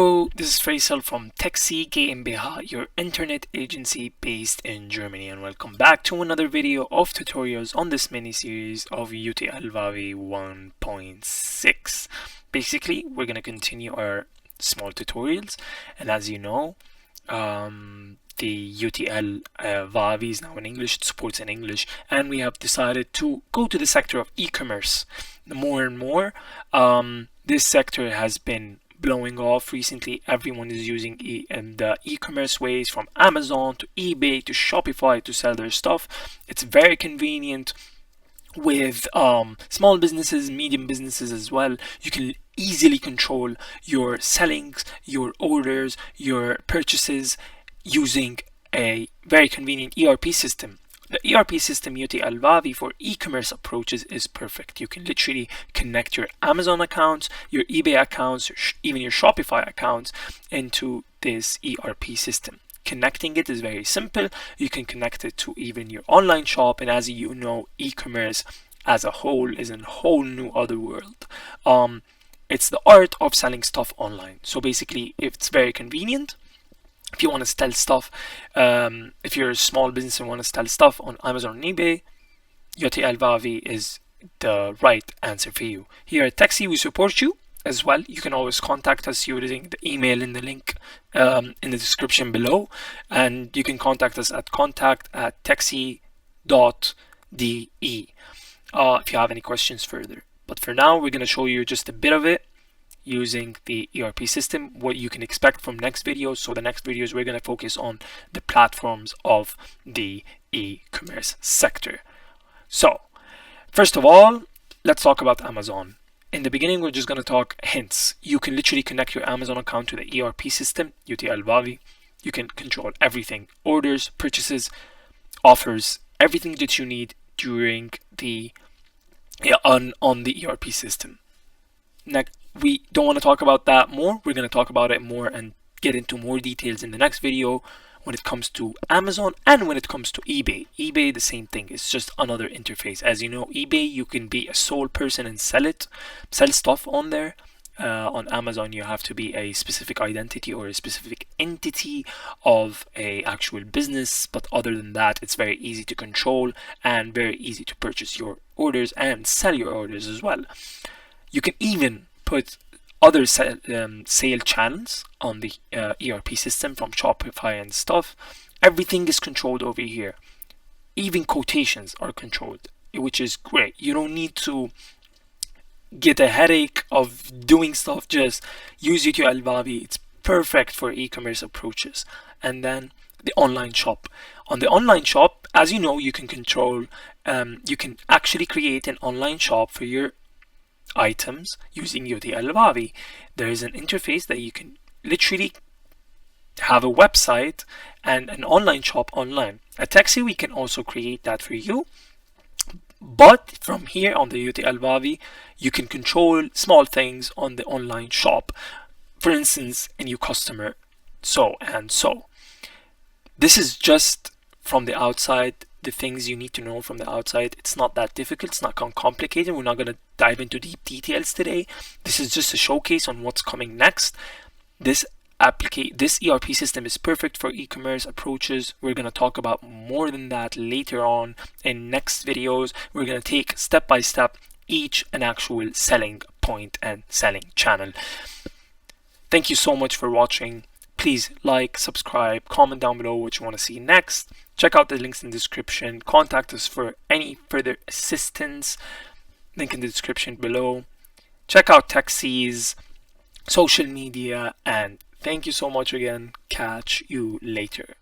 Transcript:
Hello, this is Faisal from Tecsee GmbH, your internet agency based in Germany, and welcome back to another video of tutorials on this mini-series of JTL Wawi 1.6. Basically, we're going to continue our small tutorials, and as you know, the JTL Wawi is now in English, it supports in English, and we have decided to go to the sector of e-commerce. More and more, this sector has been blowing off recently. Everyone is using the e-commerce ways, from Amazon to eBay to Shopify, to sell their stuff. It's very convenient with small businesses, medium businesses as well. You can easily control your sellings, your orders, your purchases using a very convenient ERP system. The ERP system JTL Wawi for e-commerce approaches is perfect. You can literally connect your Amazon accounts, your eBay accounts, even your Shopify accounts into this ERP system. Connecting it is very simple. You can connect it to even your online shop, and as you know, e-commerce as a whole is a whole new other world. It's the art of selling stuff online. So basically, it's very convenient. If you want to sell stuff, if you're a small business and want to sell stuff on Amazon and eBay, JTL Wawi is the right answer for you. Here at Tecsee, we support you as well. You can always contact us using the email in the link in the description below, and you can contact us at contact@tecsee.de if you have any questions further. But for now, we're going to show you just a bit of it using the ERP system, what you can expect from next videos. So the next videos, we're going to focus on the platforms of the e-commerce sector. So first of all, let's talk about Amazon. In the beginning, we're just going to talk hints. You can literally connect your Amazon account to the ERP system, JTL Wawi. You can control everything: orders, purchases, offers, everything that you need during the on the ERP system. Next, we don't want to talk about that more. We're going to talk about it more and get into more details in the next video when it comes to Amazon and when it comes to eBay. eBay, the same thing. It's just another interface. As you know, eBay, you can be a sole person and sell stuff on there. On Amazon, you have to be a specific identity or a specific entity of a actual business. But other than that, it's very easy to control and very easy to purchase your orders and sell your orders as well. You can even put other sale channels on the ERP system from Shopify and stuff. Everything is controlled over here. Even quotations are controlled, which is great. You don't need to get a headache of doing stuff. Just use JTL Wawi. It's perfect for e-commerce approaches. And then the online shop. On the online shop, as you know, you can control, you can actually create an online shop for your items using JTL Wawi. There is an interface that you can literally have a website and an online shop online. At Tecsee, we can also create that for you. But from here on the JTL Wawi, you can control small things on the online shop. For instance, a new customer, so and so. This is just from the outside, the things you need to know from the outside. It's not that difficult, it's not complicated. We're not going to dive into deep details today. This is just a showcase on what's coming next. This ERP system is perfect for e-commerce approaches. We're going to talk about more than that later on in next videos. We're going to take step by step each an actual selling point and selling channel. Thank you so much for watching. Please like, subscribe, comment down below what you want to see next. Check out the links in the description. Contact us for any further assistance. Link in the description below. Check out Teksee's social media, and thank you so much again. Catch you later.